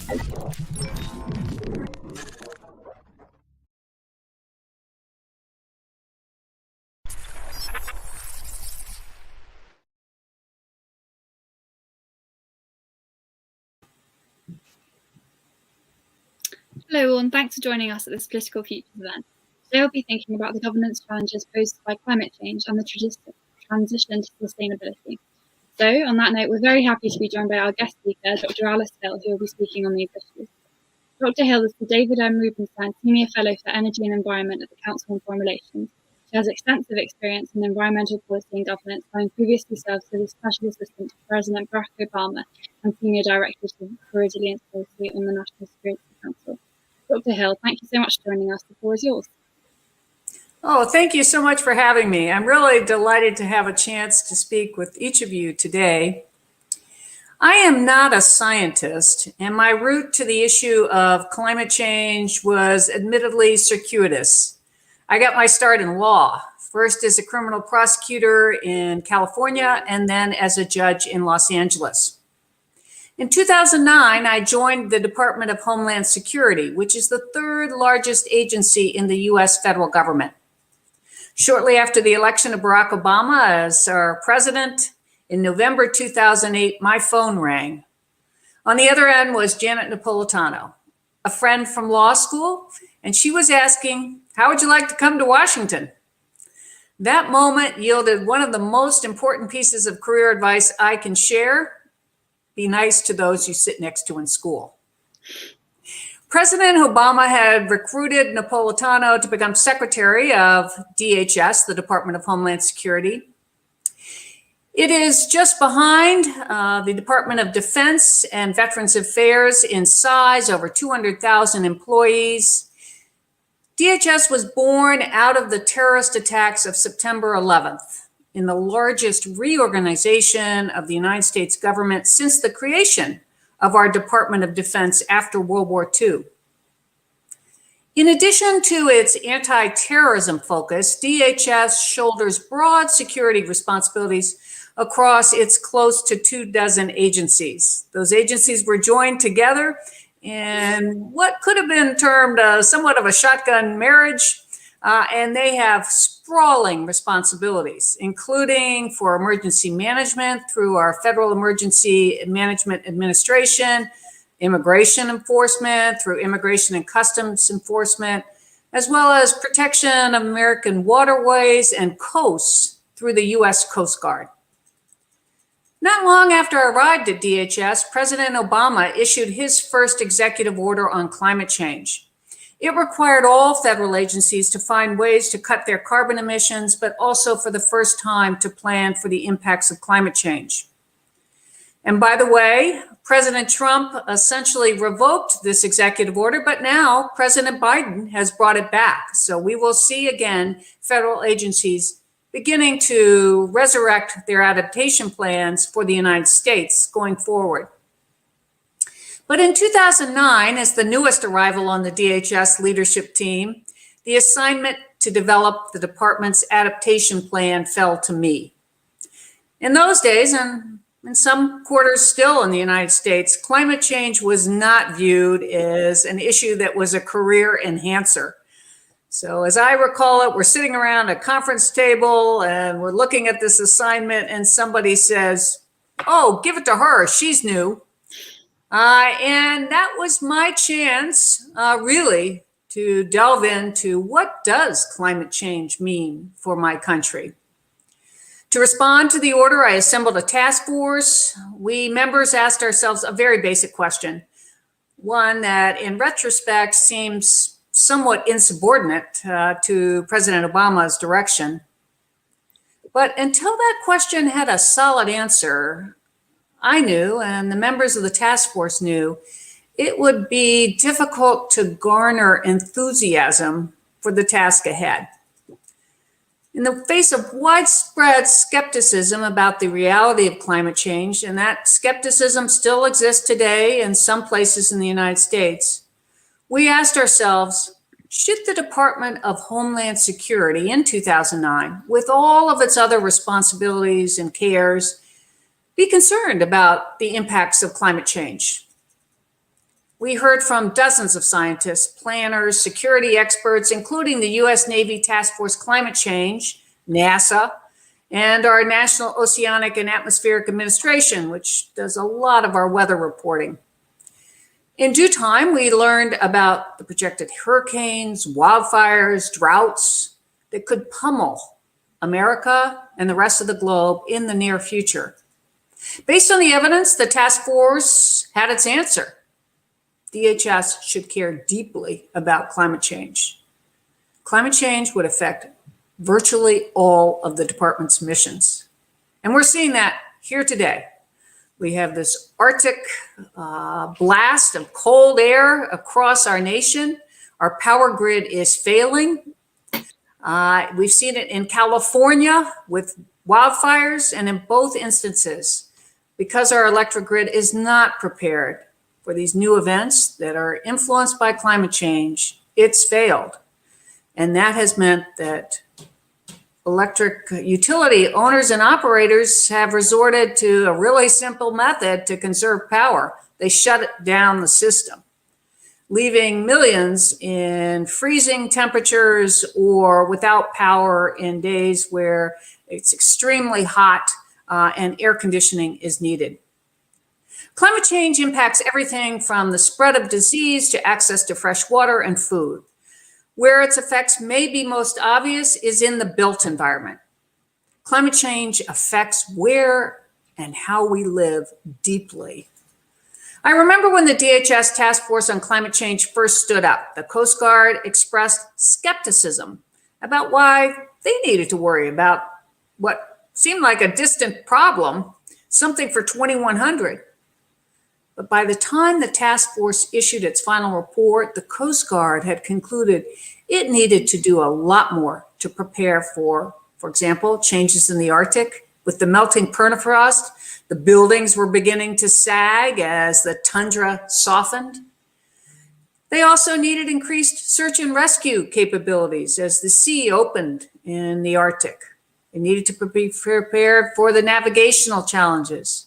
Hello, and thanks for joining us at this Political Futures event. Today we'll be thinking about the governance challenges posed by climate change and the transition to sustainability. So, on that note, we're very happy to be joined by our guest speaker, Dr. Alice Hill, who will be speaking on these issues. Dr. Hill is the David M. Rubenstein Senior Fellow for Energy and Environment at the Council on Formulation. She has extensive experience in environmental policy and governance, having previously served as a Special Assistant to President Barack Obama and Senior Director for Resilience Policy on the National Security Council. Dr. Hill, thank you so much for joining us. The floor is yours. Oh, thank you so much for having me. I'm really delighted to have a chance to speak with each of you today. I am not a scientist, and my route to the issue of climate change was admittedly circuitous. I got my start in law, first as a criminal prosecutor in California, and then as a judge in Los Angeles. In 2009, I joined the Department of Homeland Security, which is the third largest agency in the US federal government. Shortly after the election of Barack Obama as our president, in November 2008, my phone rang. On the other end was Janet Napolitano, a friend from law school, and she was asking, "How would you like to come to Washington?" That moment yielded one of the most important pieces of career advice I can share. Be nice to those you sit next to in school. President Obama had recruited Napolitano to become secretary of DHS, the Department of Homeland Security. It is just behind the Department of Defense and Veterans Affairs in size, over 200,000 employees. DHS was born out of the terrorist attacks of September 11th. In the largest reorganization of the United States government since the creation of our Department of Defense after World War II. In addition to its anti-terrorism focus, DHS shoulders broad security responsibilities across its close to 24 agencies. Those agencies were joined together in what could have been termed somewhat of a shotgun marriage, and they have sprawling responsibilities, including for emergency management through our Federal Emergency Management Administration, immigration enforcement through Immigration and Customs Enforcement, as well as protection of American waterways and coasts through the U.S. Coast Guard. Not long after I arrived at DHS, President Obama issued his first executive order on climate change. It required all federal agencies to find ways to cut their carbon emissions, but also for the first time to plan for the impacts of climate change. And by the way, President Trump essentially revoked this executive order, but now President Biden has brought it back. So we will see again federal agencies beginning to resurrect their adaptation plans for the United States going forward. But in 2009, as the newest arrival on the DHS leadership team, the assignment to develop the department's adaptation plan fell to me. In those days, and in some quarters still in the United States, climate change was not viewed as an issue that was a career enhancer. So as I recall it, we're sitting around a conference table and we're looking at this assignment and somebody says, "Oh, give it to her, she's new." And that was my chance, really, to delve into what does climate change mean for my country. To respond to the order, I assembled a task force. We members asked ourselves a very basic question, one that in retrospect seems somewhat insubordinate to President Obama's direction. But until that question had a solid answer, I knew, and the members of the task force knew, it would be difficult to garner enthusiasm for the task ahead. In the face of widespread skepticism about the reality of climate change, and that skepticism still exists today in some places in the United States, we asked ourselves, should the Department of Homeland Security in 2009, with all of its other responsibilities and cares, be concerned about the impacts of climate change? We heard from dozens of scientists, planners, security experts, including the U.S. Navy Task Force Climate Change, NASA, and our National Oceanic and Atmospheric Administration, which does a lot of our weather reporting. In due time, we learned about the projected hurricanes, wildfires, droughts that could pummel America and the rest of the globe in the near future. Based on the evidence, the task force had its answer. DHS should care deeply about climate change. Climate change would affect virtually all of the department's missions. And we're seeing that here today. We have this Arctic blast of cold air across our nation. Our power grid is failing. We've seen it in California with wildfires, and in both instances, because our electric grid is not prepared for these new events that are influenced by climate change, it's failed. And that has meant that electric utility owners and operators have resorted to a really simple method to conserve power. They shut down the system, leaving millions in freezing temperatures or without power in days where it's extremely hot and air conditioning is needed. Climate change impacts everything from the spread of disease to access to fresh water and food. Where its effects may be most obvious is in the built environment. Climate change affects where and how we live deeply. I remember when the DHS Task Force on Climate Change first stood up, the Coast Guard expressed skepticism about why they needed to worry about what seemed like a distant problem, something for 2100. But by the time the task force issued its final report, the Coast Guard had concluded it needed to do a lot more to prepare for example, changes in the Arctic. With the melting permafrost, the buildings were beginning to sag as the tundra softened. They also needed increased search and rescue capabilities as the sea opened in the Arctic. They needed to be prepared for the navigational challenges.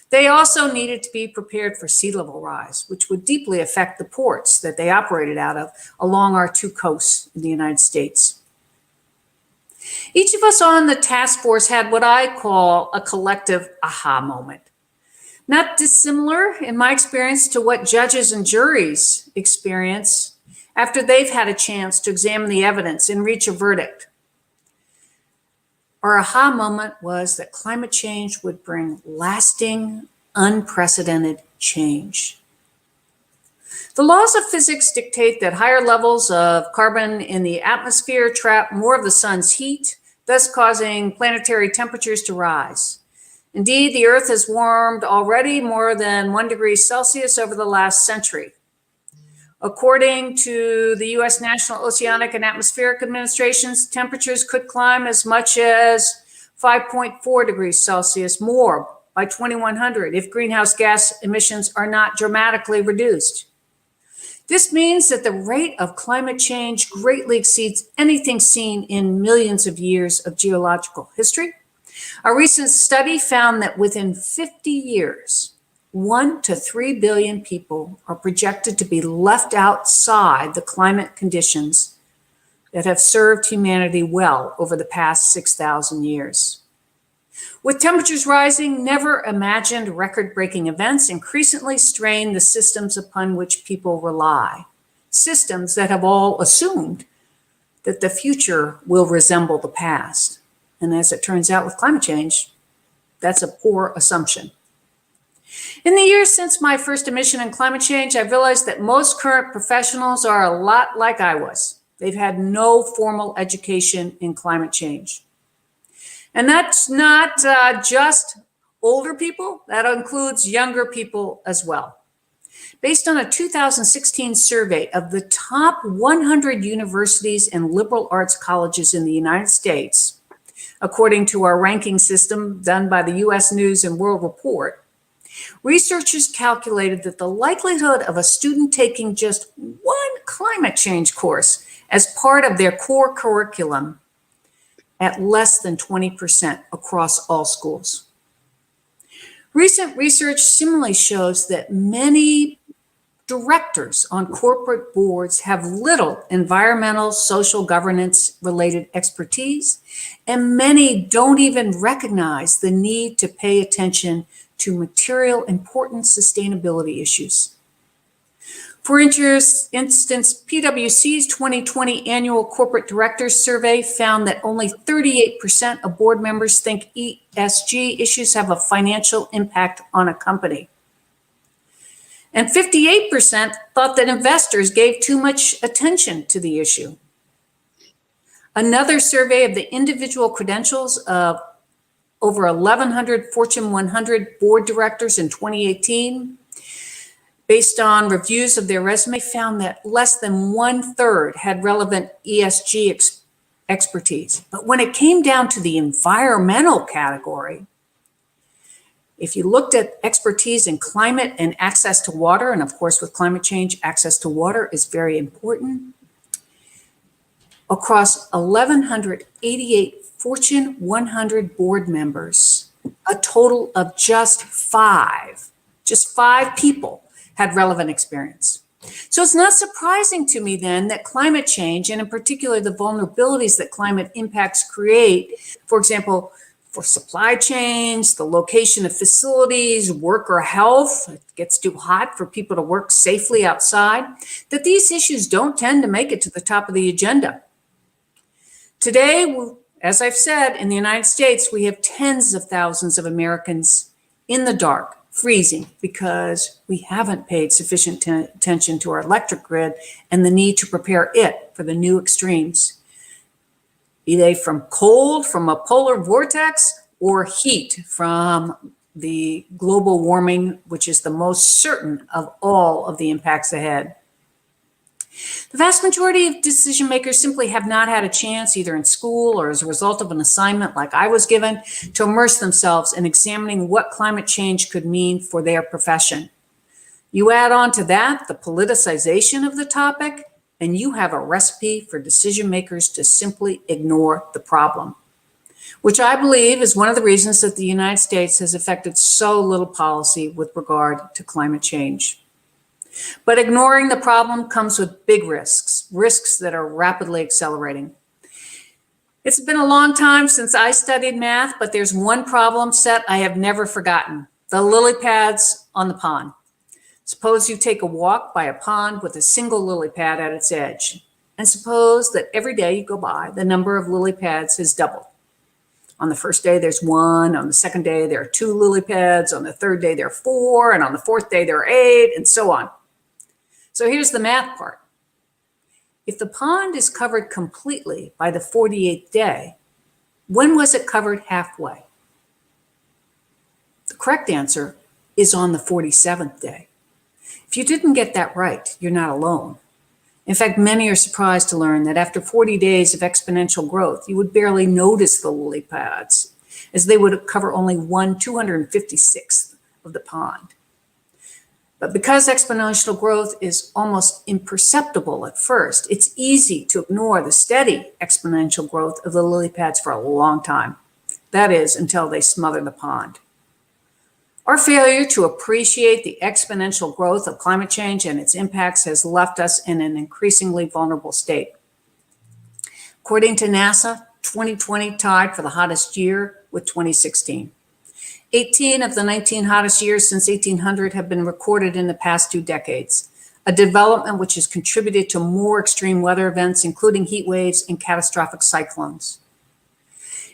They also needed to be prepared for sea level rise, which would deeply affect the ports that they operated out of along our two coasts in the United States. Each of us on the task force had what I call a collective aha moment. Not dissimilar, in my experience, to what judges and juries experience after they've had a chance to examine the evidence and reach a verdict. Our aha moment was that climate change would bring lasting, unprecedented change. The laws of physics dictate that higher levels of carbon in the atmosphere trap more of the sun's heat, thus causing planetary temperatures to rise. Indeed, the Earth has warmed already more than 1 degree Celsius over the last century. According to the U.S. National Oceanic and Atmospheric Administration's, temperatures could climb as much as 5.4 degrees Celsius more by 2100 if greenhouse gas emissions are not dramatically reduced. This means that the rate of climate change greatly exceeds anything seen in millions of years of geological history. A recent study found that within 50 years, 1 to 3 billion people are projected to be left outside the climate conditions that have served humanity well over the past 6,000 years. With temperatures rising, never imagined record-breaking events increasingly strain the systems upon which people rely, systems that have all assumed that the future will resemble the past. And as it turns out with climate change, that's a poor assumption. In the years since my first admission in climate change, I've realized that most current professionals are a lot like I was. They've had no formal education in climate change. And that's not just older people, that includes younger people as well. Based on a 2016 survey of the top 100 universities and liberal arts colleges in the United States, according to our ranking system done by the U.S. News and World Report, researchers calculated that the likelihood of a student taking just one climate change course as part of their core curriculum at less than 20% across all schools. Recent research similarly shows that many Directors on corporate boards have little environmental, social governance related expertise, and many don't even recognize the need to pay attention to material important sustainability issues. For instance, PwC's 2020 annual corporate directors survey found that only 38% of board members think ESG issues have a financial impact on a company. And 58% thought that investors gave too much attention to the issue. Another survey of the individual credentials of over 1,100 Fortune 100 board directors in 2018, based on reviews of their resume, found that less than 1/3 had relevant ESG expertise. But when it came down to the environmental category, if you looked at expertise in climate and access to water, and of course with climate change, access to water is very important, across 1,188 Fortune 100 board members, a total of just five people had relevant experience. So it's not surprising to me then that climate change, and in particular the vulnerabilities that climate impacts create, for example, for supply chains, the location of facilities, worker health, it gets too hot for people to work safely outside, that these issues don't tend to make it to the top of the agenda. Today, as I've said, in the United States, we have tens of thousands of Americans in the dark, freezing, because we haven't paid sufficient attention to our electric grid and the need to prepare it for the new extremes, be they from cold from a polar vortex or heat from the global warming, which is the most certain of all of the impacts ahead. The vast majority of decision makers simply have not had a chance, either in school or as a result of an assignment like I was given, to immerse themselves in examining what climate change could mean for their profession. You add on to that the politicization of the topic, and you have a recipe for decision makers to simply ignore the problem, which I believe is one of the reasons that the United States has affected so little policy with regard to climate change. But ignoring the problem comes with big risks that are rapidly accelerating. It's been a long time since I studied math, but there's one problem set I have never forgotten: the lily pads on the pond. Suppose you take a walk by a pond with a single lily pad at its edge, and suppose that every day you go by, the number of lily pads has doubled. On the first day, there's one. On the second day, there are 2 lily pads. On the third day, there are 4. And on the fourth day, there are 8, and so on. So here's the math part. If the pond is covered completely by the 48th day, when was it covered halfway? The correct answer is on the 47th day. If you didn't get that right, you're not alone. In fact, many are surprised to learn that after 40 days of exponential growth, you would barely notice the lily pads, as they would cover only 1/256th of the pond. But because exponential growth is almost imperceptible at first, it's easy to ignore the steady exponential growth of the lily pads for a long time. That is, until they smother the pond. Our failure to appreciate the exponential growth of climate change and its impacts has left us in an increasingly vulnerable state. According to NASA, 2020 tied for the hottest year with 2016. 18 of the 19 hottest years since 1800 have been recorded in the past 2 decades, a development which has contributed to more extreme weather events, including heat waves and catastrophic cyclones.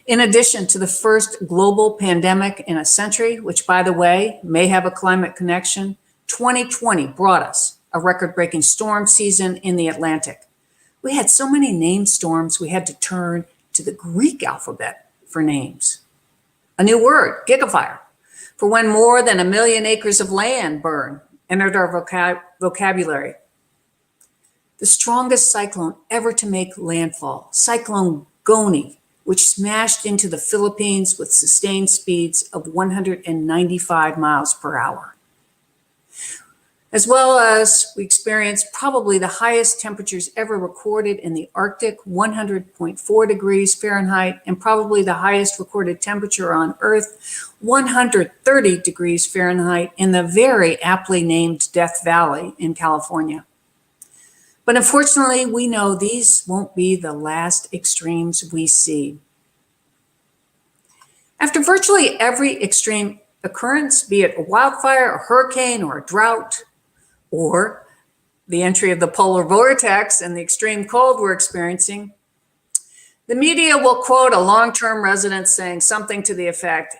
In addition to the first global pandemic in a century, which, by the way, may have a climate connection, 2020 brought us a record-breaking storm season in the Atlantic. We had so many named storms, we had to turn to the Greek alphabet for names. A new word, gigafire, for when more than 1 million acres of land burn, entered our vocabulary. The strongest cyclone ever to make landfall, Cyclone Goni, which smashed into the Philippines with sustained speeds of 195 miles per hour. as well as we experienced probably the highest temperatures ever recorded in the Arctic, 100.4 degrees Fahrenheit, and probably the highest recorded temperature on Earth, 130 degrees Fahrenheit, in the very aptly named Death Valley in California. But unfortunately, we know these won't be the last extremes we see. After virtually every extreme occurrence, be it a wildfire, a hurricane, or a drought, or the entry of the polar vortex and the extreme cold we're experiencing, the media will quote a long-term resident saying something to the effect,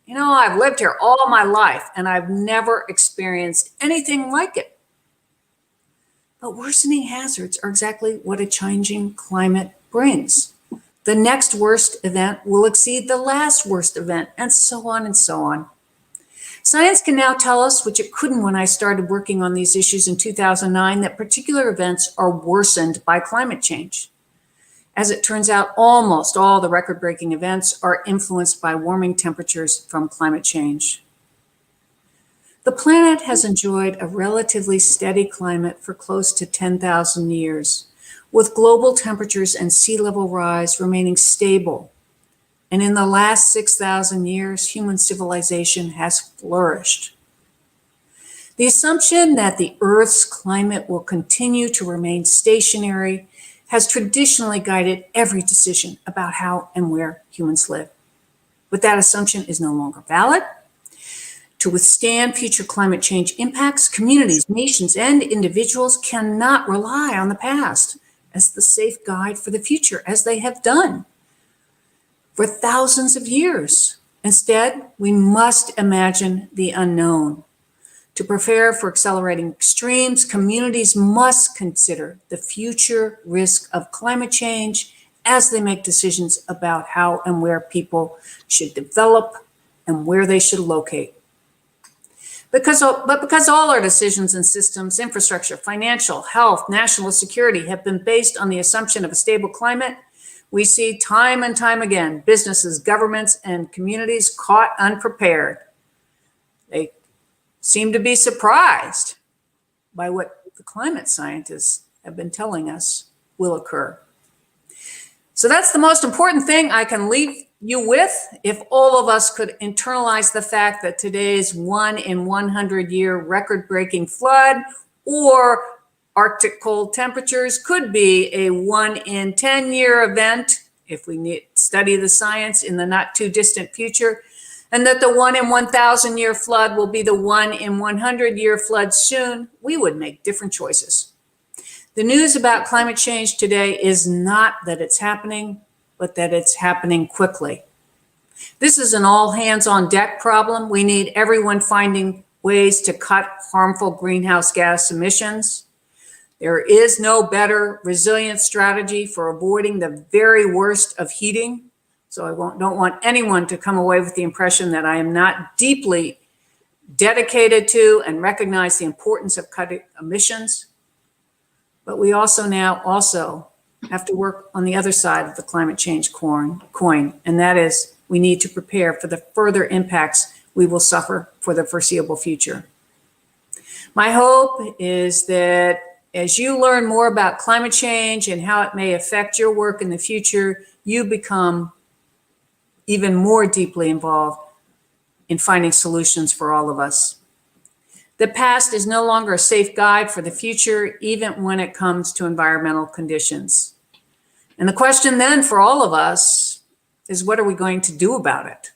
"You know, I've lived here all my life and I've never experienced anything like it." But worsening hazards are exactly what a changing climate brings. The next worst event will exceed the last worst event, and so on and so on. Science can now tell us, which it couldn't when I started working on these issues in 2009, that particular events are worsened by climate change. As it turns out, almost all the record-breaking events are influenced by warming temperatures from climate change. The planet has enjoyed a relatively steady climate for close to 10,000 years, with global temperatures and sea level rise remaining stable. And in the last 6,000 years, human civilization has flourished. The assumption that the Earth's climate will continue to remain stationary has traditionally guided every decision about how and where humans live. But that assumption is no longer valid. To withstand future climate change impacts, communities, nations, and individuals cannot rely on the past as the safe guide for the future, as they have done for thousands of years. Instead, we must imagine the unknown. To prepare for accelerating extremes, communities must consider the future risk of climate change as they make decisions about how and where people should develop and where they should locate. Because all our decisions and systems, infrastructure, financial, health, national security have been based on the assumption of a stable climate, we see time and time again businesses, governments, and communities caught unprepared. They seem to be surprised by what the climate scientists have been telling us will occur. So that's the most important thing I can leave you with. If all of us could internalize the fact that today's 1 in 100 year record-breaking flood or Arctic cold temperatures could be a 1 in 10 year event if we study the science in the not too distant future, and that the 1 in 1,000 year flood will be the 1 in 100 year flood soon, we would make different choices. The news about climate change today is not that it's happening, but that it's happening quickly. This is an all hands on deck problem. We need everyone finding ways to cut harmful greenhouse gas emissions. There is no better resilient strategy for avoiding the very worst of heating. So I don't want anyone to come away with the impression that I am not deeply dedicated to and recognize the importance of cutting emissions. But we also have to work on the other side of the climate change coin, and that is we need to prepare for the further impacts we will suffer for the foreseeable future. My hope is that as you learn more about climate change and how it may affect your work in the future, you become even more deeply involved in finding solutions for all of us. The past is no longer a safe guide for the future, even when it comes to environmental conditions. And the question then for all of us is, what are we going to do about it?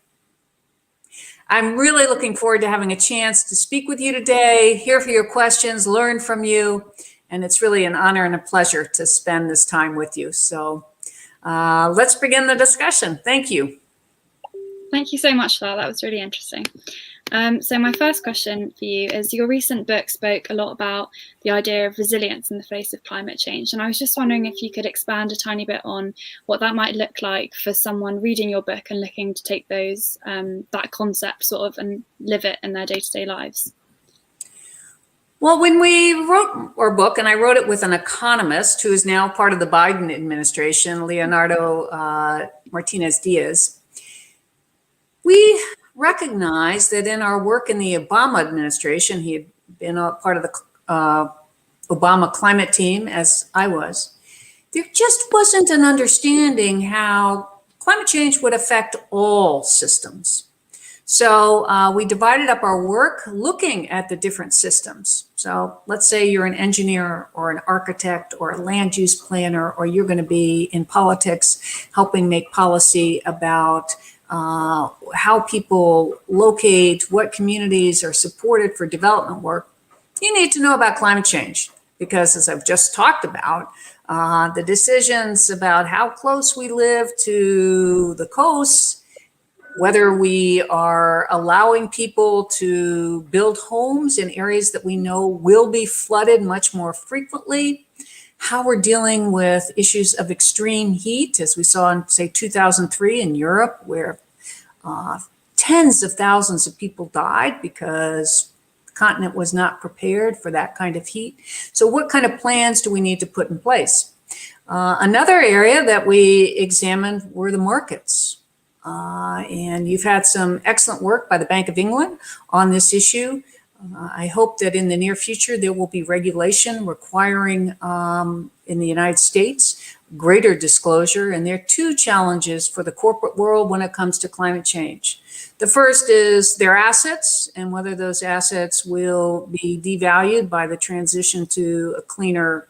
I'm really looking forward to having a chance to speak with you today, hear for your questions, learn from you, and it's really an honor and a pleasure to spend this time with you. So let's begin the discussion. Thank you. Thank you so much for that. That was really interesting. So my first question for you is, your recent book spoke a lot about the idea of resilience in the face of climate change. And I was just wondering if you could expand a tiny bit on what that might look like for someone reading your book and looking to take that concept sort of and live it in their day-to-day lives. Well, when we wrote our book, and I wrote it with an economist who is now part of the Biden administration, Leonardo Martinez Diaz, we recognized that in our work in the Obama administration, he had been a part of the Obama climate team, as I was, there just wasn't an understanding how climate change would affect all systems. So we divided up our work looking at the different systems. So let's say you're an engineer or an architect or a land use planner, or you're going to be in politics helping make policy about how people locate, what communities are supported for development work. You need to know about climate change because, as I've just talked about, the decisions about how close we live to the coasts, whether we are allowing people to build homes in areas that we know will be flooded much more frequently, how we're dealing with issues of extreme heat, as we saw in, say, 2003 in Europe, where tens of thousands of people died because the continent was not prepared for that kind of heat. So what kind of plans do we need to put in place? Another area that we examined were the markets. And you've had some excellent work by the Bank of England on this issue. I hope that in the near future there will be regulation requiring in the United States greater disclosure. And there are two challenges for the corporate world when it comes to climate change. The first is their assets and whether those assets will be devalued by the transition to a cleaner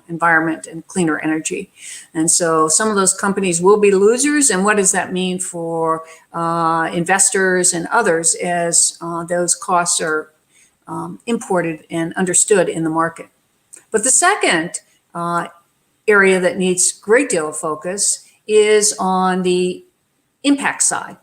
environment and cleaner energy. And so some of those companies will be losers. And what does that mean for investors and others as those costs are imported and understood in the market? But the second area that needs a great deal of focus is on the impact side.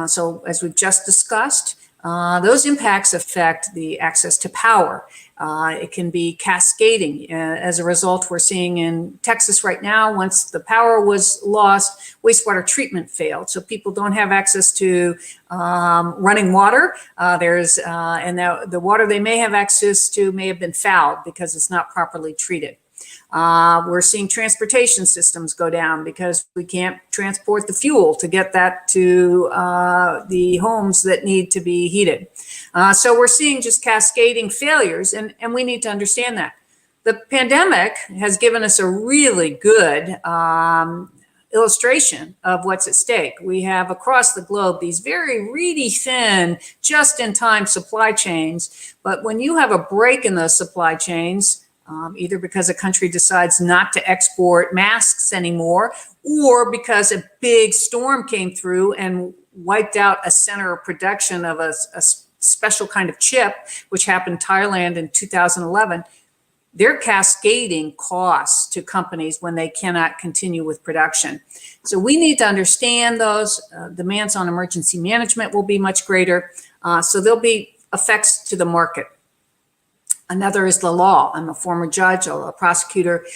So as we've just discussed, those impacts affect the access to power. It can be cascading. As a result, we're seeing in Texas right now, once the power was lost, wastewater treatment failed. So people don't have access to running water. And the water they may have access to may have been fouled because it's not properly treated. We're seeing transportation systems go down because we can't transport the fuel to get that to the homes that need to be heated. So we're seeing just cascading failures, and we need to understand that. The pandemic has given us a really good illustration of what's at stake. We have across the globe these very reedy thin, just-in-time supply chains, but when you have a break in those supply chains, either because a country decides not to export masks anymore, or because a big storm came through and wiped out a center of production of a special kind of chip, which happened in Thailand in 2011, they're cascading costs to companies when they cannot continue with production. So we need to understand those. Demands on emergency management will be much greater. So there'll be effects to the market. Another is the law. I'm a former judge, a prosecutor.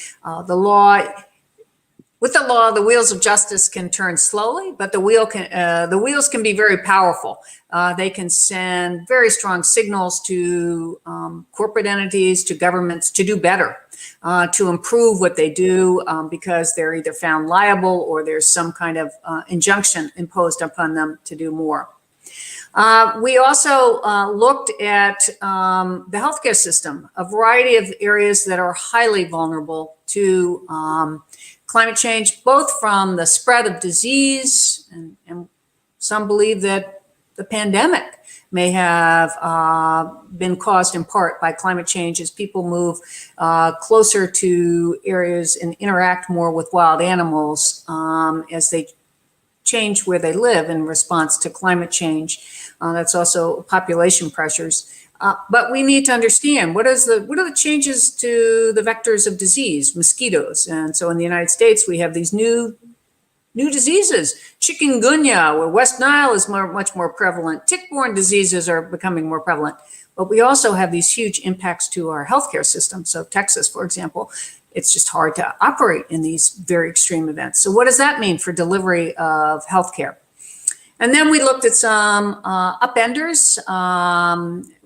With the law, the wheels of justice can turn slowly, but the wheels can be very powerful. They can send very strong signals to corporate entities, to governments to do better, to improve what they do because they're either found liable or there's some kind of injunction imposed upon them to do more. We also looked at the healthcare system, a variety of areas that are highly vulnerable to climate change, both from the spread of disease, and some believe that the pandemic may have been caused in part by climate change as people move closer to areas and interact more with wild animals as they change where they live in response to climate change. That's also population pressures. But we need to understand what are the changes to the vectors of disease, mosquitoes. And so in the United States, we have these new diseases, chikungunya, where West Nile is much more prevalent. Tick-borne diseases are becoming more prevalent. But we also have these huge impacts to our healthcare system. So Texas, for example, it's just hard to operate in these very extreme events. So what does that mean for delivery of healthcare? And then we looked at some upenders.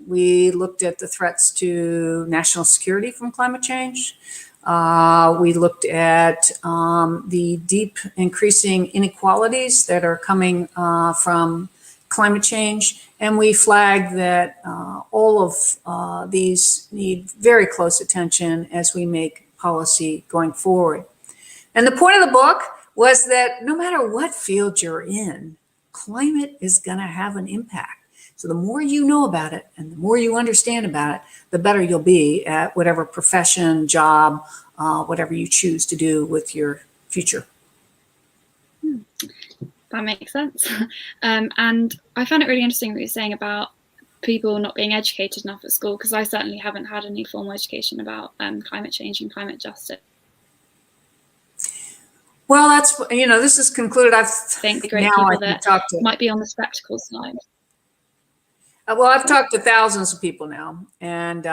We looked at the threats to national security from climate change. We looked at the deep increasing inequalities that are coming from climate change, and we flag that all of these need very close attention as we make policy going forward. And the point of the book was that no matter what field you're in, climate is going to have an impact. So the more you know about it and the more you understand about it, the better you'll be at whatever profession, job, whatever you choose to do with your future. That makes sense. And I found it really interesting what you're saying about people not being educated enough at school, because I certainly haven't had any formal education about climate change and climate justice. Well, that's, this is concluded. I think great people that might be on the skeptical side. Well, I've talked to thousands of people now, and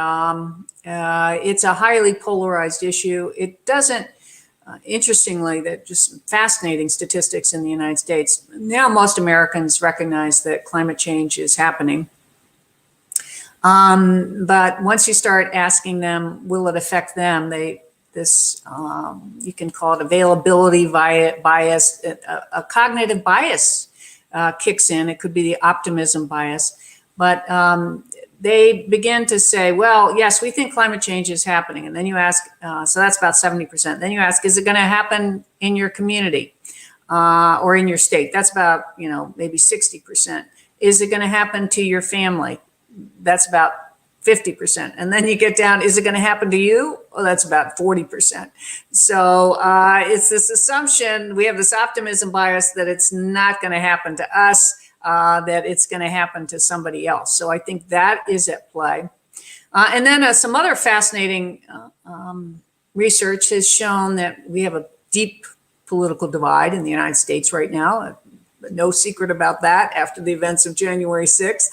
it's a highly polarized issue. It doesn't, interestingly, that just fascinating statistics in the United States. Now most Americans recognize that climate change is happening. But once you start asking them, will it affect them? You can call it availability bias, a cognitive bias kicks in. It could be the optimism bias. But they begin to say, well, yes, we think climate change is happening. And then you ask, so that's about 70%. Then you ask, is it going to happen in your community or in your state? That's about, maybe 60%. Is it going to happen to your family? That's about 50%. And then you get down, is it going to happen to you? Well, that's about 40%. So it's this assumption, we have this optimism bias that it's not going to happen to us, that it's going to happen to somebody else. So I think that is at play. And then some other fascinating research has shown that we have a deep political divide in the United States right now. No secret about that after the events of January 6th.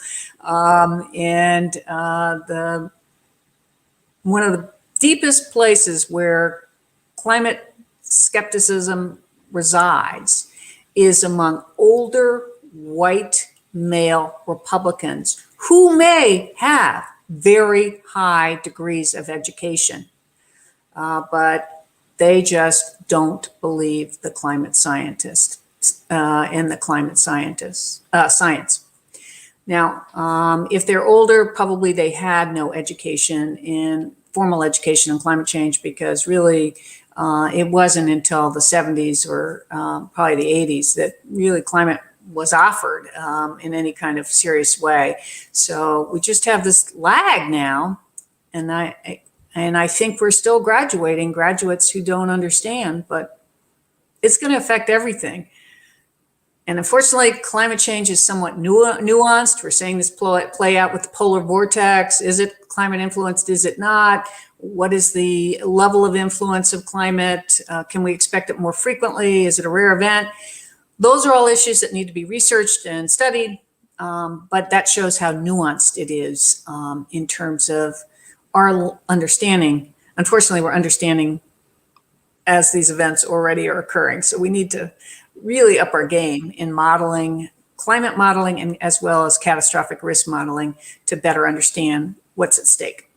One of the deepest places where climate skepticism resides is among older white male Republicans who may have very high degrees of education, but they just don't believe the climate scientists and the climate science. Now, if they're older, probably they had no formal education in climate change, because really it wasn't until the 70s or probably the 80s that really climate was offered in any kind of serious way. So we just have this lag now, and I think we're still graduating graduates who don't understand, but it's going to affect everything. And unfortunately, climate change is somewhat nuanced. We're seeing this play out with the polar vortex. Is it climate influenced? Is it not? What is the level of influence of climate? Can we expect it more frequently? Is it a rare event? Those are all issues that need to be researched and studied, but that shows how nuanced it is in terms of our understanding. Unfortunately, we're understanding as these events already are occurring. So we need to really up our game in modeling, climate modeling, and as well as catastrophic risk modeling to better understand what's at stake.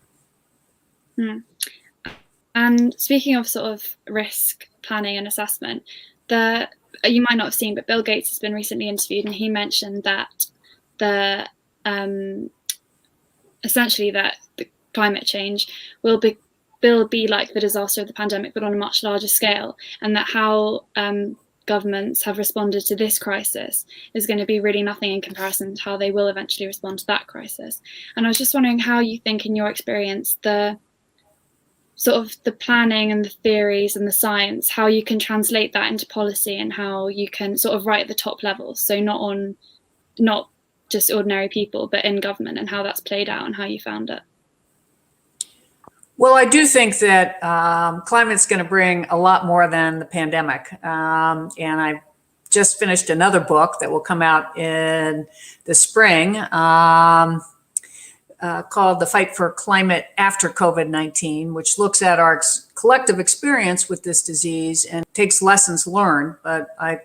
And speaking of sort of risk planning and assessment, you might not have seen, but Bill Gates has been recently interviewed, and he mentioned that essentially that the climate change will be like the disaster of the pandemic, but on a much larger scale, and that how governments have responded to this crisis is going to be really nothing in comparison to how they will eventually respond to that crisis. And I was just wondering how you think, in your experience, the sort of the planning and the theories and the science, how you can translate that into policy, and how you can sort of write at the top levels, so not just ordinary people, but in government, and how that's played out and how you found it. Well, I do think that climate's going to bring a lot more than the pandemic. And I just finished another book that will come out in the spring called The Fight for Climate After COVID-19, which looks at our collective experience with this disease and takes lessons learned. But I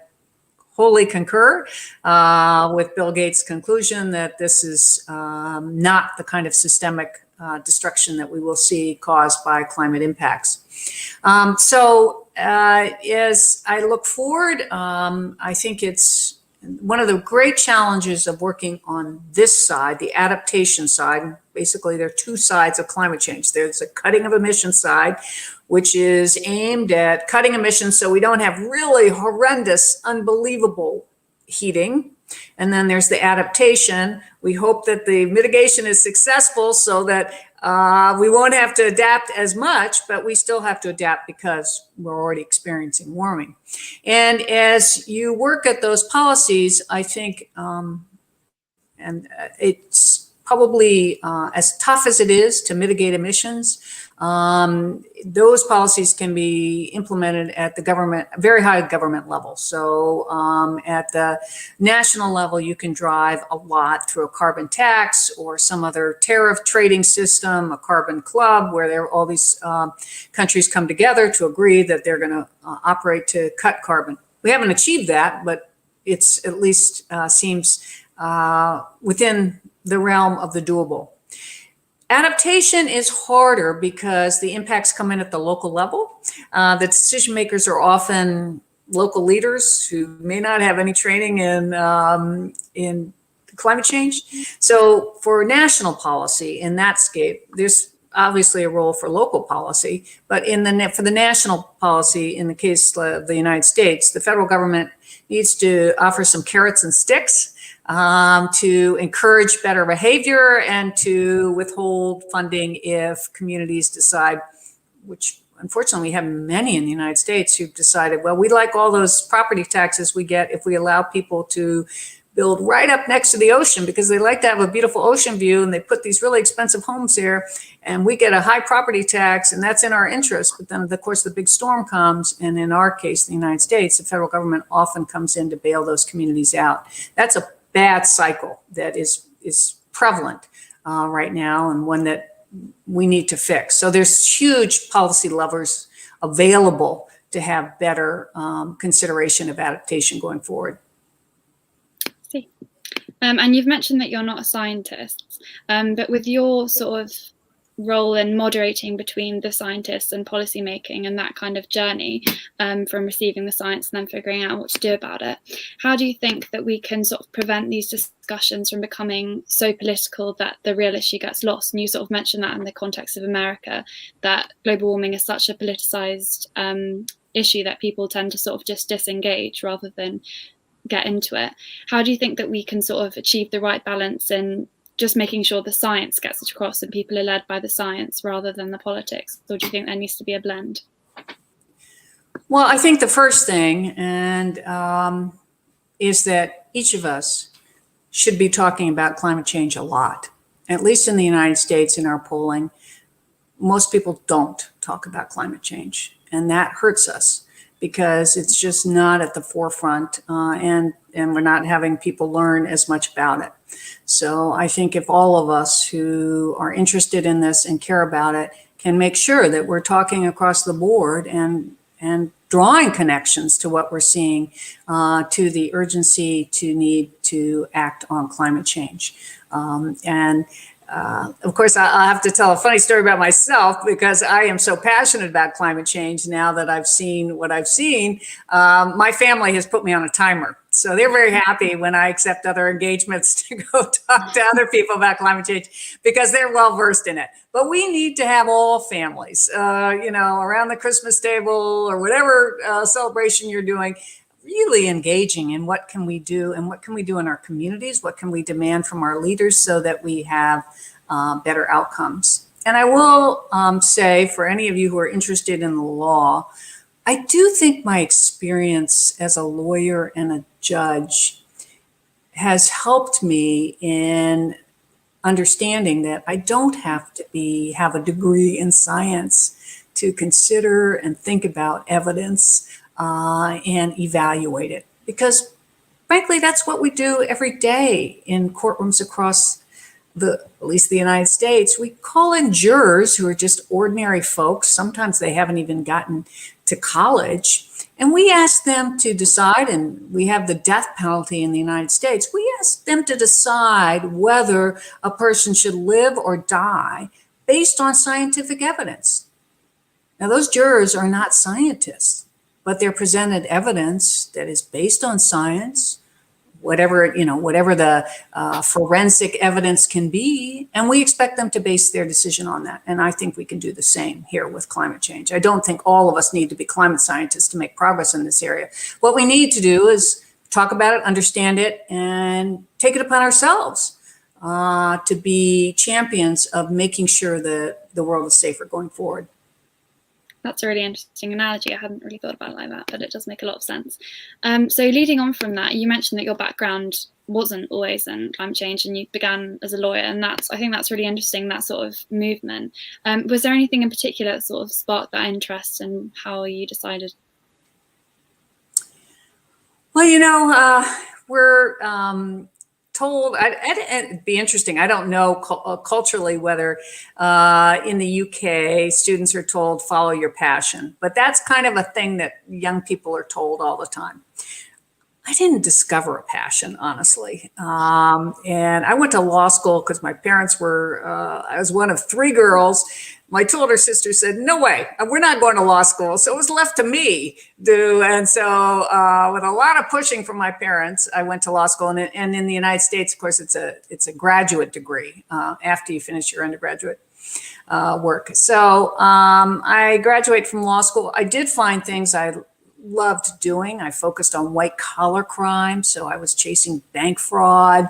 wholly concur with Bill Gates' conclusion that this is not the kind of systemic destruction that we will see caused by climate impacts. So as I look forward, I think it's one of the great challenges of working on this side, the adaptation side, basically there are two sides of climate change. There's a cutting of emissions side, which is aimed at cutting emissions so we don't have really horrendous, unbelievable heating. And then there's the adaptation. We hope that the mitigation is successful so that we won't have to adapt as much, but we still have to adapt because we're already experiencing warming. And as you work at those policies, I think, it's probably as tough as it is to mitigate emissions, those policies can be implemented at the government, very high government level. So at the national level, you can drive a lot through a carbon tax or some other tariff trading system, a carbon club, where all these countries come together to agree that they're going to operate to cut carbon. We haven't achieved that, but it's at least seems within the realm of the doable. Adaptation is harder because the impacts come in at the local level. The decision makers are often local leaders who may not have any training in climate change. So for national policy in that scape, there's obviously a role for local policy, but for the national policy, in the case of the United States, the federal government needs to offer some carrots and sticks to encourage better behavior and to withhold funding if communities decide, which unfortunately we have many in the United States who've decided, well, we like all those property taxes we get if we allow people to build right up next to the ocean because they like to have a beautiful ocean view, and they put these really expensive homes there, and we get a high property tax, and that's in our interest. But then, of course, the big storm comes, and in our case, the United States, the federal government often comes in to bail those communities out. That's a bad cycle that is prevalent right now, and one that we need to fix. So there's huge policy levers available to have better consideration of adaptation going forward. And you've mentioned that you're not a scientist, but with your sort of role in moderating between the scientists and policy making and that kind of journey from receiving the science and then figuring out what to do about it, how do you think that we can sort of prevent these discussions from becoming so political that the real issue gets lost? And you sort of mentioned that in the context of America, that global warming is such a politicized issue that people tend to sort of just disengage rather than get into it. How do you think that we can sort of achieve the right balance in just making sure the science gets across and people are led by the science rather than the politics? Or do you think there needs to be a blend? Well, I think the first thing is that each of us should be talking about climate change a lot. At least in the United States, in our polling, most people don't talk about climate change, and that hurts us because it's just not at the forefront, and we're not having people learn as much about it. So I think if all of us who are interested in this and care about it can make sure that we're talking across the board and drawing connections to what we're seeing, to the urgency to need to act on climate change. Of course, I'll have to tell a funny story about myself because I am so passionate about climate change now that I've seen what I've seen. My family has put me on a timer. So they're very happy when I accept other engagements to go talk to other people about climate change because they're well versed in it. But we need to have all families, around the Christmas table or whatever celebration you're doing, really engaging in what can we do and what can we do in our communities, what can we demand from our leaders so that we have better outcomes. And I will say, for any of you who are interested in the law, I do think my experience as a lawyer and a judge has helped me in understanding that I don't have to have a degree in science to consider and think about evidence and evaluate it. Because frankly, that's what we do every day in courtrooms across at least the United States. We call in jurors who are just ordinary folks. Sometimes they haven't even gotten to college. And we ask them to decide, and we have the death penalty in the United States. We ask them to decide whether a person should live or die based on scientific evidence. Now, those jurors are not scientists, but they're presented evidence that is based on science, whatever the forensic evidence can be, and we expect them to base their decision on that. And I think we can do the same here with climate change. I don't think all of us need to be climate scientists to make progress in this area. What we need to do is talk about it, understand it, and take it upon ourselves to be champions of making sure that the world is safer going forward. That's a really interesting analogy. I hadn't really thought about it like that, but it does make a lot of sense. So leading on from that, you mentioned that your background wasn't always in climate change and you began as a lawyer, and I think that's really interesting, that sort of movement. Was there anything in particular that sort of sparked that interest, and how you decided? Well, we're told, it'd be interesting. I don't know culturally whether in the UK students are told follow your passion, but that's kind of a thing that young people are told all the time. I didn't discover a passion, honestly. And I went to law school because my parents were, I was one of 3 girls. My 2 older sisters said, no way, we're not going to law school. So it was left to me to, and so with a lot of pushing from my parents, I went to law school. And in the United States, of course, it's a graduate degree after you finish your undergraduate work. So I graduated from law school. I did find things I loved doing. I focused on white collar crime. So I was chasing bank fraud,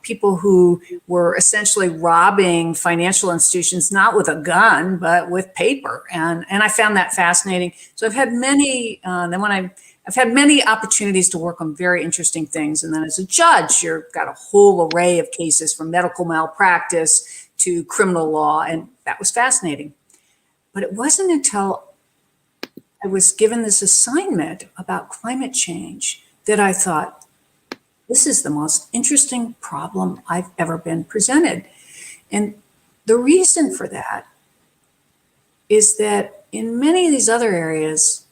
people who were essentially robbing financial institutions, not with a gun, but with paper. And I found that fascinating. So I've had many, I've had many opportunities to work on very interesting things. And then as a judge, you've got a whole array of cases from medical malpractice to criminal law. And that was fascinating. But it wasn't until I was given this assignment about climate change that I thought, this is the most interesting problem I've ever been presented. And the reason for that is that in many of these other areas,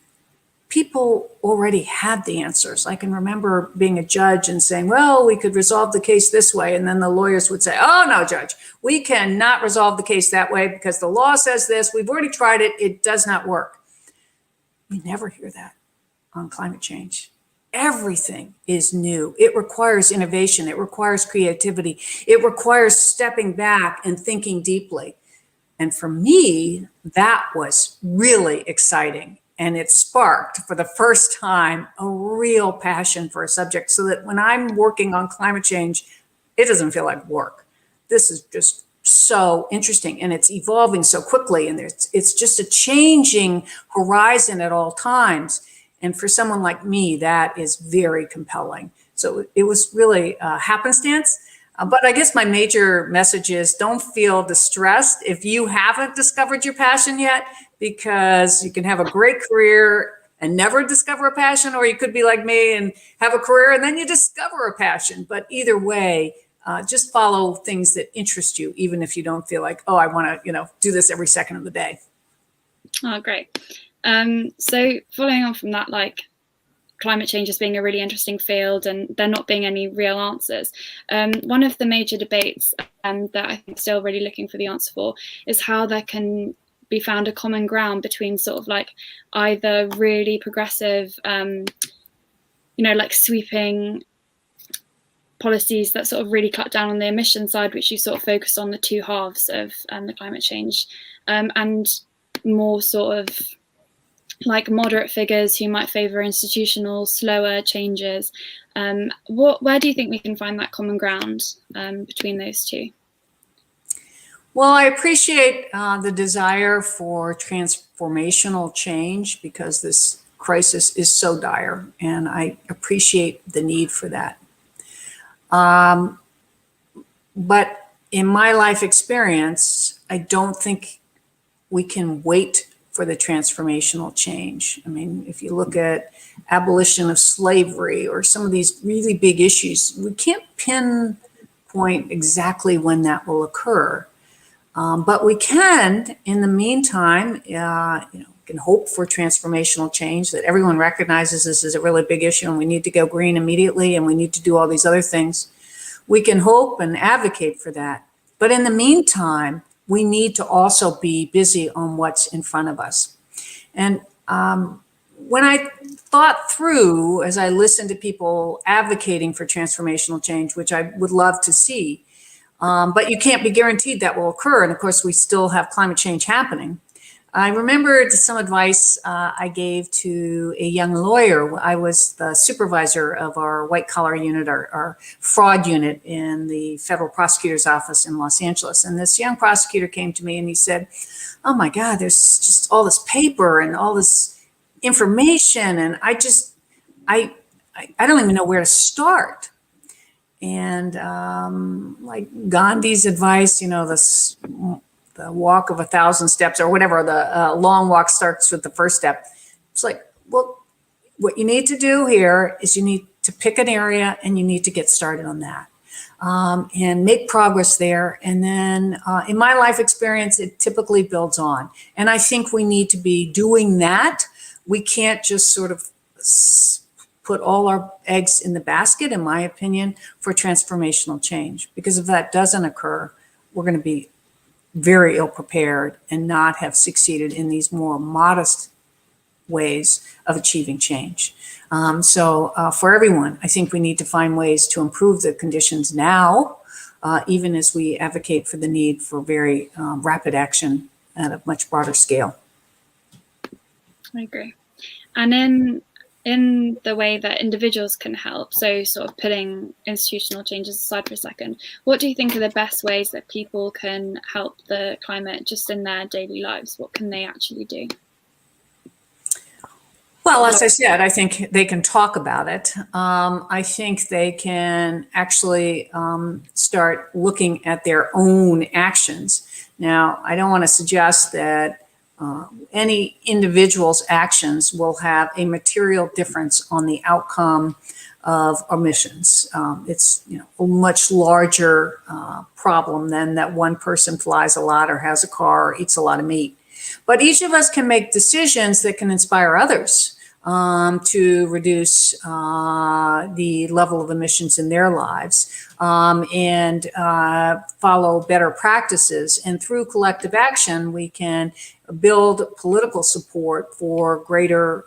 people already had the answers. I can remember being a judge and saying, well, we could resolve the case this way. And then the lawyers would say, oh, no, judge, we cannot resolve the case that way because the law says this. We've already tried it. It does not work. We never hear that on climate change. Everything is new. It requires innovation. It requires creativity. It requires stepping back and thinking deeply. And for me, that was really exciting. And it sparked, for the first time, a real passion for a subject, so that when I'm working on climate change, it doesn't feel like work. This is just so interesting, and it's evolving so quickly, and it's just a changing horizon at all times. And for someone like me, that is very compelling. So it was really happenstance. But I guess my major message is, don't feel distressed if you haven't discovered your passion yet, because you can have a great career and never discover a passion, or you could be like me and have a career and then you discover a passion. But either way, just follow things that interest you, even if you don't feel like, oh, I want to, do this every second of the day. Oh, great. So following on from that, like climate change as being a really interesting field and there not being any real answers. One of the major debates that I think still really looking for the answer for is how there can be found a common ground between sort of like either really progressive, like sweeping policies that sort of really cut down on the emission side, which you sort of focus on the 2 halves of the climate change, and more sort of like moderate figures who might favour institutional, slower changes. Where do you think we can find that common ground between those two? Well, I appreciate the desire for transformational change, because this crisis is so dire, and I appreciate the need for that. But in my life experience, I don't think we can wait for the transformational change. I mean, if you look at abolition of slavery or some of these really big issues, we can't pinpoint exactly when that will occur. But we can, in the meantime, can hope for transformational change, that everyone recognizes this is a really big issue and we need to go green immediately and we need to do all these other things. We can hope and advocate for that. But in the meantime, we need to also be busy on what's in front of us. And when I thought through, as I listened to people advocating for transformational change, which I would love to see, but you can't be guaranteed that will occur. And of course, we still have climate change happening. I remembered some advice I gave to a young lawyer. I was the supervisor of our white collar unit, our fraud unit in the federal prosecutor's office in Los Angeles. And this young prosecutor came to me and he said, "Oh my God, there's just all this paper and all this information. And I don't even know where to start." And like Gandhi's advice, the walk of 1,000 steps or whatever, the long walk starts with the first step. It's like, well, what you need to do here is you need to pick an area and you need to get started on that and make progress there. And then in my life experience, it typically builds on. And I think we need to be doing that. We can't just sort of put all our eggs in the basket, in my opinion, for transformational change. Because if that doesn't occur, we're going to be very ill prepared and not have succeeded in these more modest ways of achieving change. So for everyone, I think we need to find ways to improve the conditions now, even as we advocate for the need for very rapid action at a much broader scale. I agree. And in the way that individuals can help, so sort of putting institutional changes aside for a second, what do you think are the best ways that people can help the climate just in their daily lives? What can they actually do? Well, as I said, I think they can talk about it. I think they can actually start looking at their own actions. Now, I don't want to suggest that any individual's actions will have a material difference on the outcome of emissions. It's a much larger problem than that one person flies a lot or has a car or eats a lot of meat. But each of us can make decisions that can inspire others to reduce the level of emissions in their lives and follow better practices. And through collective action, we can build political support for greater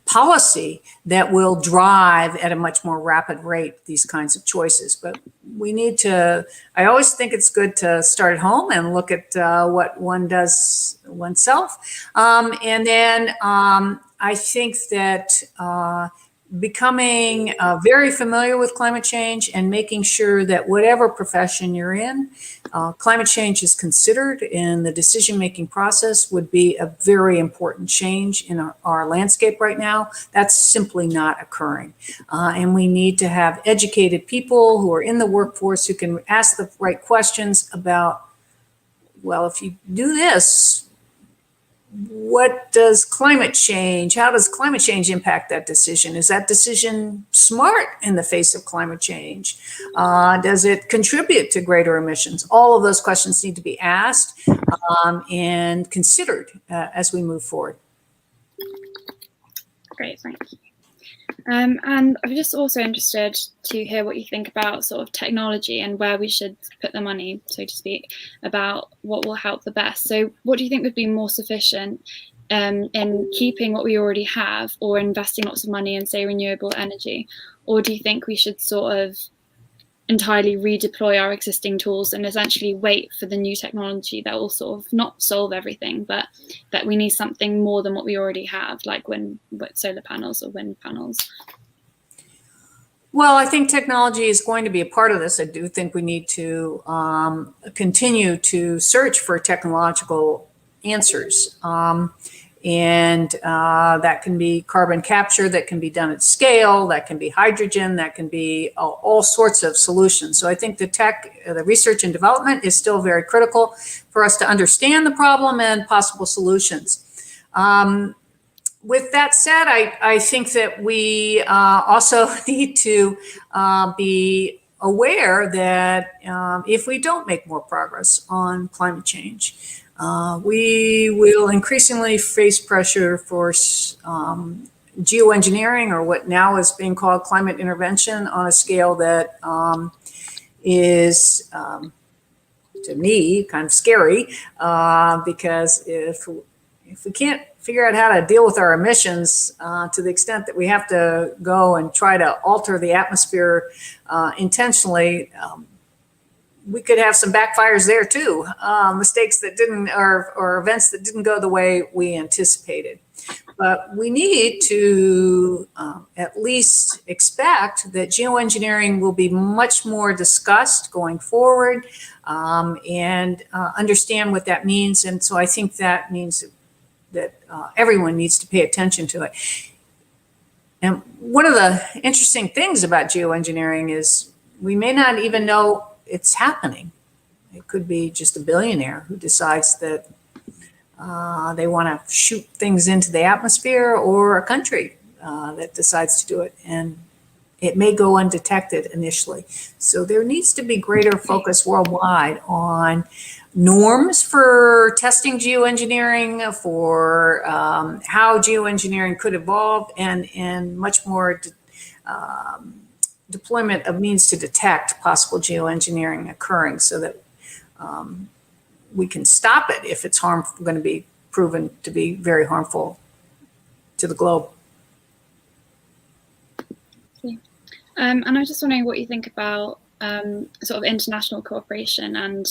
policy that will drive at a much more rapid rate these kinds of choices. But we need to, I always think it's good to start at home and look at what one does oneself. And then I think that becoming very familiar with climate change and making sure that whatever profession you're in, climate change is considered in the decision-making process would be a very important change in our landscape right now. That's simply not occurring. And we need to have educated people who are in the workforce who can ask the right questions about, well, if you do this, what does climate change, how does climate change impact that decision? Is that decision smart in the face of climate change? Does it contribute to greater emissions? All of those questions need to be asked and considered as we move forward. Great, thank you. And I'm just also interested to hear what you think about sort of technology and where we should put the money, so to speak, about what will help the best. So what do you think would be more sufficient in keeping what we already have or investing lots of money in, say, renewable energy? Or do you think we should sort of entirely redeploy our existing tools and essentially wait for the new technology that will sort of not solve everything, but that we need something more than what we already have, like solar panels or wind panels? Well, I think technology is going to be a part of this. I do think we need to continue to search for technological answers. And that can be carbon capture, that can be done at scale, that can be hydrogen, that can be all sorts of solutions. So I think the research and development is still very critical for us to understand the problem and possible solutions. With that said, I think that we also need to be aware that if we don't make more progress on climate change, we will increasingly face pressure for geoengineering, or what now is being called climate intervention, on a scale that is, to me, kind of scary, because if if we can't figure out how to deal with our emissions to the extent that we have to go and try to alter the atmosphere intentionally, we could have some backfires there too. Mistakes that didn't, or events that didn't go the way we anticipated. But we need to at least expect that geoengineering will be much more discussed going forward, and understand what that means. And so I think that means that everyone needs to pay attention to it. And one of the interesting things about geoengineering is we may not even know it's happening. It could be just a billionaire who decides that they want to shoot things into the atmosphere, or a country that decides to do it, and it may go undetected initially. So there needs to be greater focus worldwide on norms for testing geoengineering, for how geoengineering could evolve, and much more deployment of means to detect possible geoengineering occurring, so that we can stop it if it's going to be proven to be very harmful to the globe. And I was just wondering what you think about sort of international cooperation and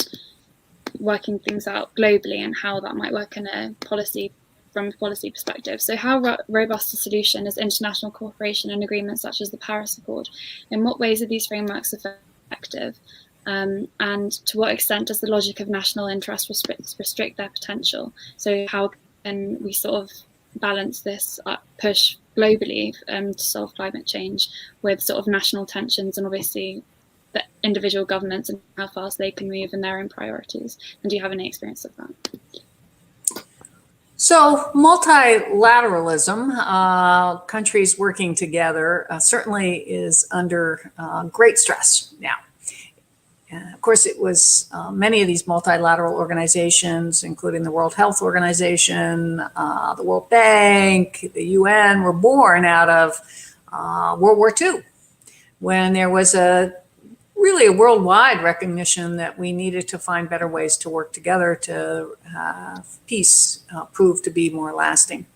working things out globally, and how that might work in a policy, from a policy perspective. So how robust a solution is international cooperation and agreements such as the Paris Accord? In what ways are these frameworks effective? And to what extent does the logic of national interest restrict their potential? So how can we sort of balance this push globally to solve climate change with sort of national tensions, and obviously the individual governments and how fast they can move in their own priorities? And do you have any experience of that? So multilateralism, countries working together, certainly is under great stress now. Of course, it was many of these multilateral organizations, including the World Health Organization, the World Bank, the UN, were born out of World War II, when there was really a worldwide recognition that we needed to find better ways to work together to have peace prove to be more lasting.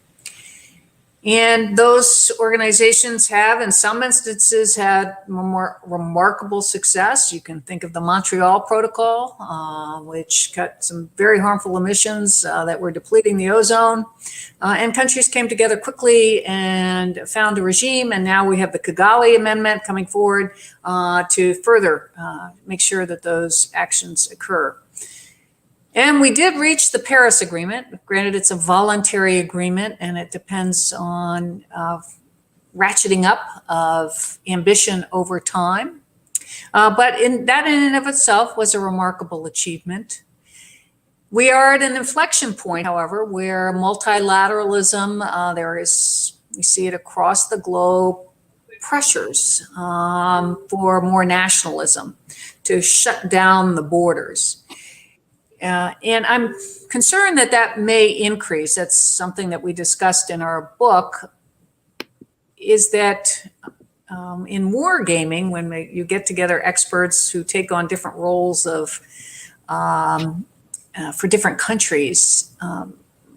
And those organizations have, in some instances, had more remarkable success. You can think of the Montreal Protocol, which cut some very harmful emissions that were depleting the ozone. And countries came together quickly and found a regime. And now we have the Kigali Amendment coming forward to further make sure that those actions occur. And we did reach the Paris Agreement. Granted, it's a voluntary agreement, and it depends on ratcheting up of ambition over time. But in and of itself was a remarkable achievement. We are at an inflection point, however, where multilateralism, we see it across the globe, pressures for more nationalism, to shut down the borders. And I'm concerned that that may increase. That's something that we discussed in our book, is that in wargaming, when you get together experts who take on different roles of for different countries,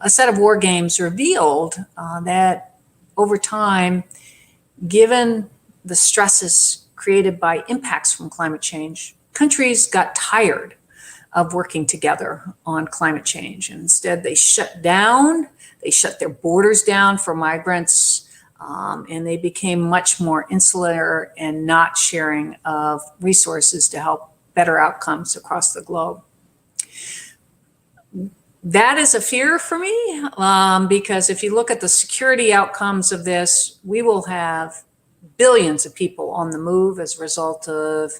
a set of war games revealed that over time, given the stresses created by impacts from climate change, countries got tired of working together on climate change. And instead, they shut their borders down for migrants, and they became much more insular and not sharing of resources to help better outcomes across the globe. That is a fear for me, because if you look at the security outcomes of this, we will have billions of people on the move as a result of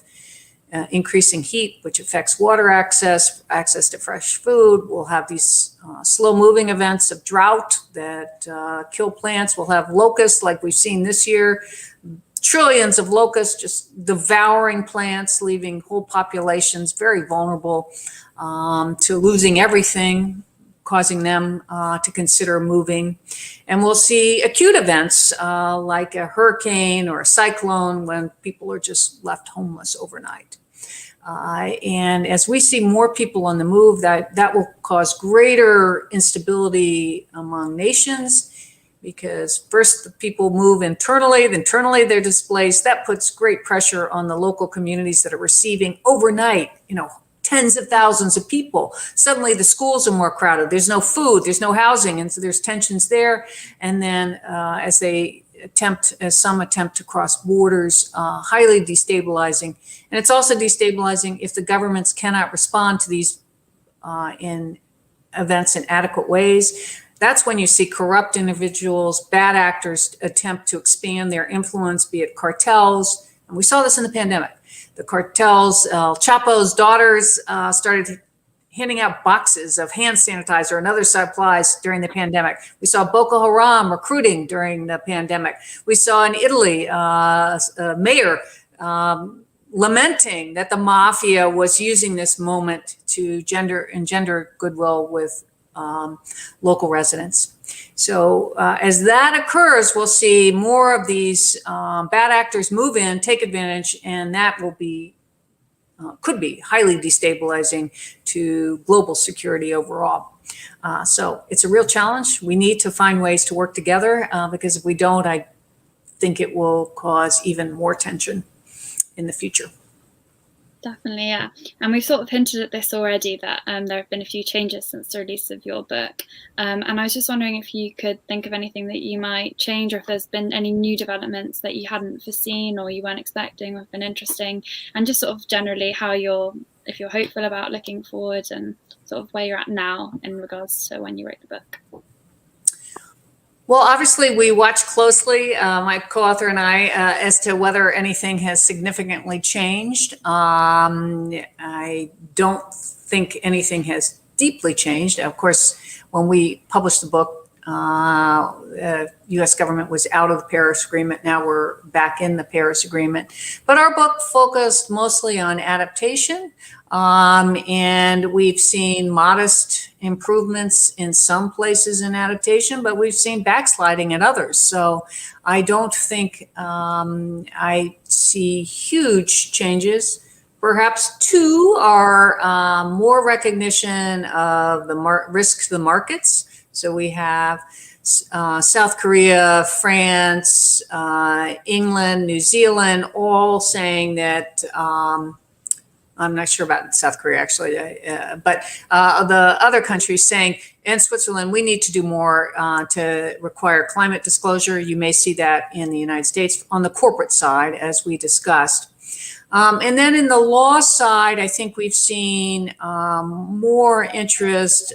increasing heat, which affects water access to fresh food. We'll have these slow-moving events of drought that kill plants. We'll have locusts like we've seen this year, trillions of locusts just devouring plants, leaving whole populations very vulnerable to losing everything, causing them to consider moving. And we'll see acute events like a hurricane or a cyclone when people are just left homeless overnight. And as we see more people on the move, that will cause greater instability among nations, because first the people move internally, then internally they're displaced. That puts great pressure on the local communities that are receiving overnight, tens of thousands of people. Suddenly the schools are more crowded. There's no food, there's no housing, and so there's tensions there. And then as some attempt to cross borders, highly destabilizing. And it's also destabilizing if the governments cannot respond to these in events in adequate ways. That's when you see corrupt individuals, bad actors attempt to expand their influence, be it cartels. And we saw this in the pandemic. The cartels, Chapo's daughters started handing out boxes of hand sanitizer and other supplies during the pandemic. We saw Boko Haram recruiting during the pandemic. We saw in Italy a mayor lamenting that the mafia was using this moment to engender goodwill with local residents. So as that occurs, we'll see more of these bad actors move in, take advantage, and that will be could be highly destabilizing to global security overall. So it's a real challenge. We need to find ways to work together because if we don't, I think it will cause even more tension in the future. Definitely, yeah. And we've sort of hinted at this already, that there have been a few changes since the release of your book. And I was just wondering if you could think of anything that you might change, or if there's been any new developments that you hadn't foreseen or you weren't expecting or have been interesting, and just sort of generally if you're hopeful about looking forward and sort of where you're at now in regards to when you wrote the book. Well, obviously, we watch closely, my co-author and I, as to whether anything has significantly changed. I don't think anything has deeply changed. Of course, when we published the book, U.S. government was out of the Paris Agreement. Now we're back in the Paris Agreement. But our book focused mostly on adaptation. And we've seen modest improvements in some places in adaptation, but we've seen backsliding in others. So I don't think I see huge changes. Perhaps two are more recognition of the risks to the markets. So we have South Korea, France, England, New Zealand, all saying that I'm not sure about South Korea, actually, but the other countries saying, and Switzerland, we need to do more to require climate disclosure. You may see that in the United States on the corporate side, as we discussed. And then in the law side, I think we've seen more interest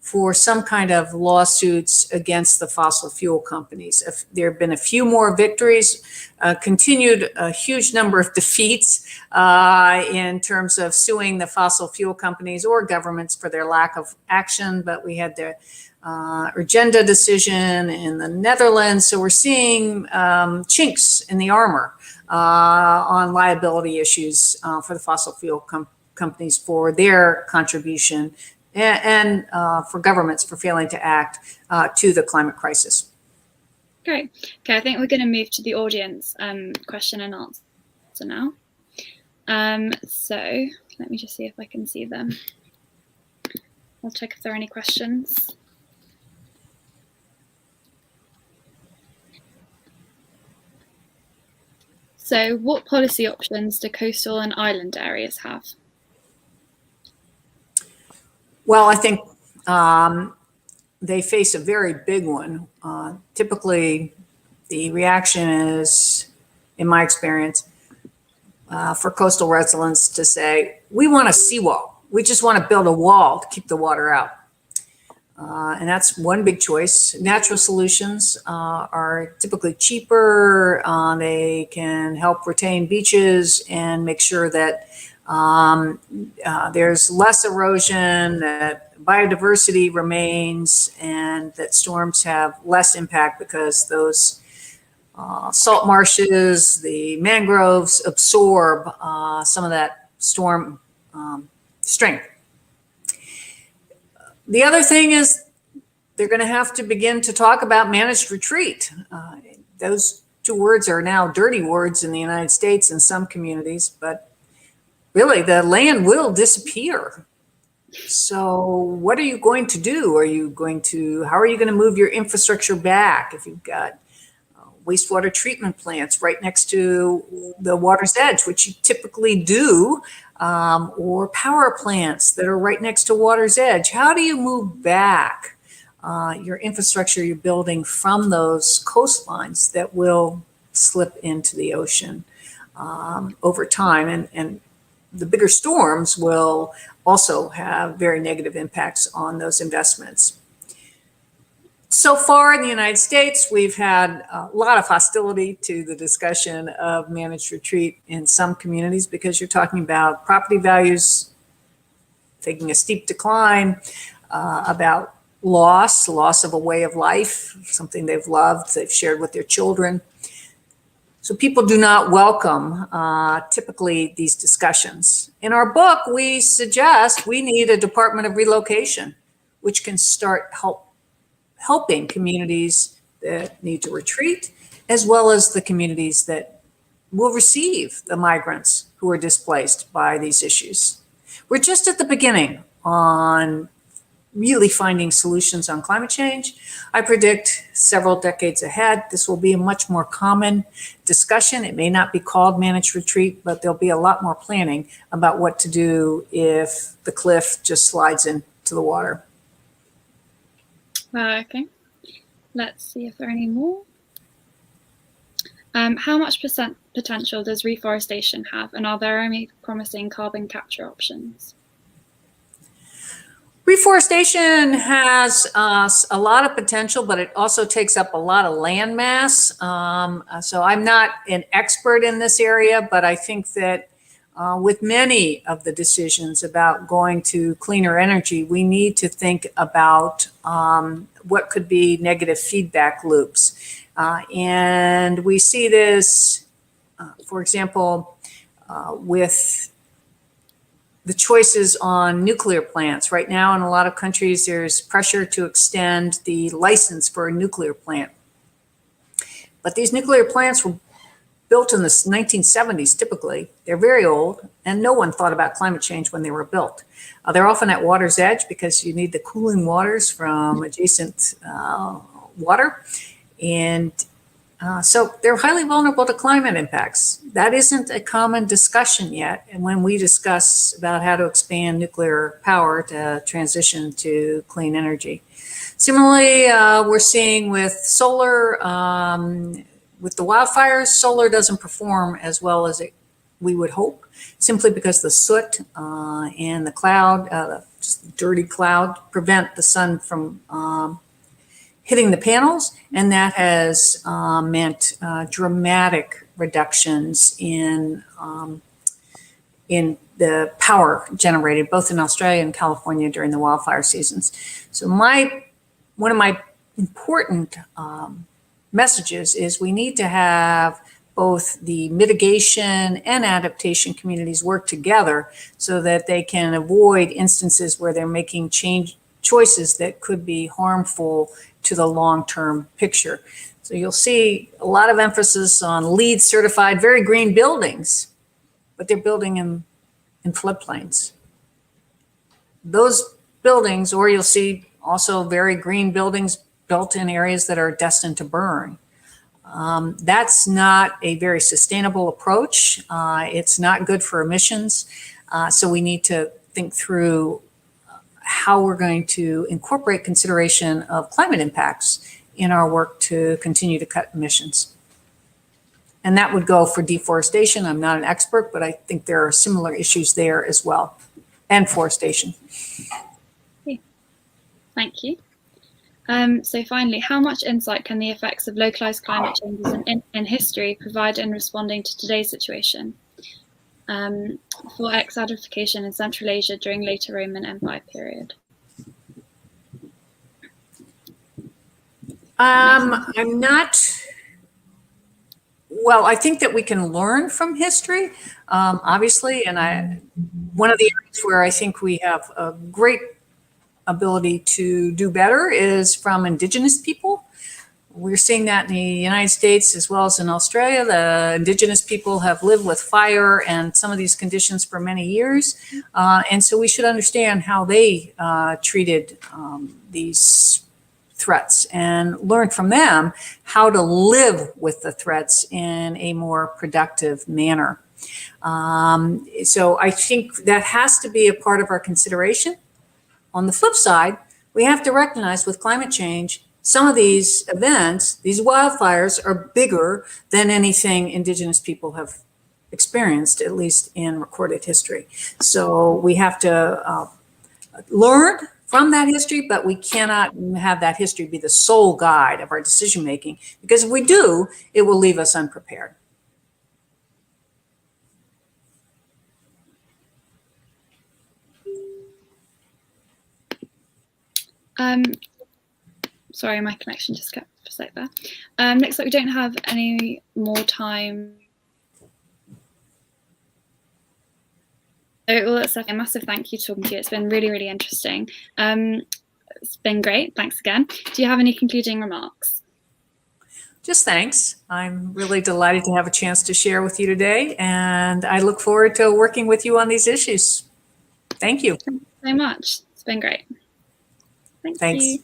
for some kind of lawsuits against the fossil fuel companies. There have been a few more victories, continued a huge number of defeats in terms of suing the fossil fuel companies or governments for their lack of action. But we had the Urgenda decision in the Netherlands. So we're seeing chinks in the armor on liability issues for the fossil fuel companies for their contribution and for governments for failing to act to the climate crisis. Great. Okay, I think we're going to move to the audience question and answer now. So let me just see if I can see them. I'll check if there are any questions. So what policy options do coastal and island areas have? Well, I think they face a very big one. Typically, the reaction is, in my experience, for coastal residents to say, we want a seawall. We just want to build a wall to keep the water out. And that's one big choice. Natural solutions are typically cheaper. They can help retain beaches and make sure that there's less erosion, that biodiversity remains, and that storms have less impact because those salt marshes, the mangroves absorb some of that storm strength. The other thing is they're going to have to begin to talk about managed retreat. Those two words are now dirty words in the United States in some communities, but really the land will disappear. So what are you going to do? How are you going to move your infrastructure back if you've got wastewater treatment plants right next to the water's edge, which you typically do, or power plants that are right next to water's edge? How do you move back your infrastructure you're building from those coastlines that will slip into the ocean over time? And the bigger storms will also have very negative impacts on those investments. So far in the United States, we've had a lot of hostility to the discussion of managed retreat in some communities because you're talking about property values taking a steep decline, about loss of a way of life, something they've loved, they've shared with their children. So people do not welcome typically these discussions. In our book, we suggest we need a Department of Relocation, which can start helping communities that need to retreat, as well as the communities that will receive the migrants who are displaced by these issues. We're just at the beginning on really finding solutions on climate change. I predict several decades ahead, this will be a much more common discussion. It may not be called managed retreat, but there'll be a lot more planning about what to do if the cliff just slides into the water. Okay, let's see if there are any more. How much potential does reforestation have, and are there any promising carbon capture options? Reforestation has a lot of potential, but it also takes up a lot of land mass. So I'm not an expert in this area, but I think that with many of the decisions about going to cleaner energy, we need to think about what could be negative feedback loops. And we see this, for example, with the choices on nuclear plants. Right now, in a lot of countries, there's pressure to extend the license for a nuclear plant. But these nuclear plants were built in the 1970s, typically. They're very old, and no one thought about climate change when they were built. They're often at water's edge because you need the cooling waters from adjacent water. And so they're highly vulnerable to climate impacts. That isn't a common discussion yet. And when we discuss about how to expand nuclear power to transition to clean energy. Similarly, we're seeing with solar, with the wildfires, solar doesn't perform as well as we would hope, simply because the soot and the cloud, just dirty cloud, prevent the sun from hitting the panels, and that has meant dramatic reductions in the power generated both in Australia and California during the wildfire seasons. So one of my important messages is we need to have both the mitigation and adaptation communities work together so that they can avoid instances where they're making choices that could be harmful to the long-term picture. So you'll see a lot of emphasis on LEED certified, very green buildings, but they're building in floodplains. Those buildings, or you'll see also very green buildings built in areas that are destined to burn. That's not a very sustainable approach. It's not good for emissions. So we need to think through how we're going to incorporate consideration of climate impacts in our work to continue to cut emissions. And that would go for deforestation. I'm not an expert, but I think there are similar issues there as well, and forestation. Okay. Thank you. So finally, how much insight can the effects of localized climate changes in history provide in responding to today's situation? For exadification in Central Asia during later Roman Empire period? I'm not, well, I think that we can learn from history, obviously, and one of the areas where I think we have a great ability to do better is from indigenous people. we're seeing that in the United States as well as in Australia. The indigenous people have lived with fire and some of these conditions for many years. And so we should understand how they treated these threats and learn from them how to live with the threats in a more productive manner. So I think that has to be a part of our consideration. On the flip side, we have to recognize with climate change, some of these events, these wildfires, are bigger than anything indigenous people have experienced, at least in recorded history. So we have to learn from that history, but we cannot have that history be the sole guide of our decision making, because if we do, it will leave us unprepared. Sorry, my connection just kept just like that. Looks like we don't have any more time. So, well, it's like a massive thank you to talking to you. It's been really, really interesting. It's been great. Thanks again. Do you have any concluding remarks? Just thanks. I'm really delighted to have a chance to share with you today, and I look forward to working with you on these issues. Thank you. Thanks so much. It's been great. Thank you.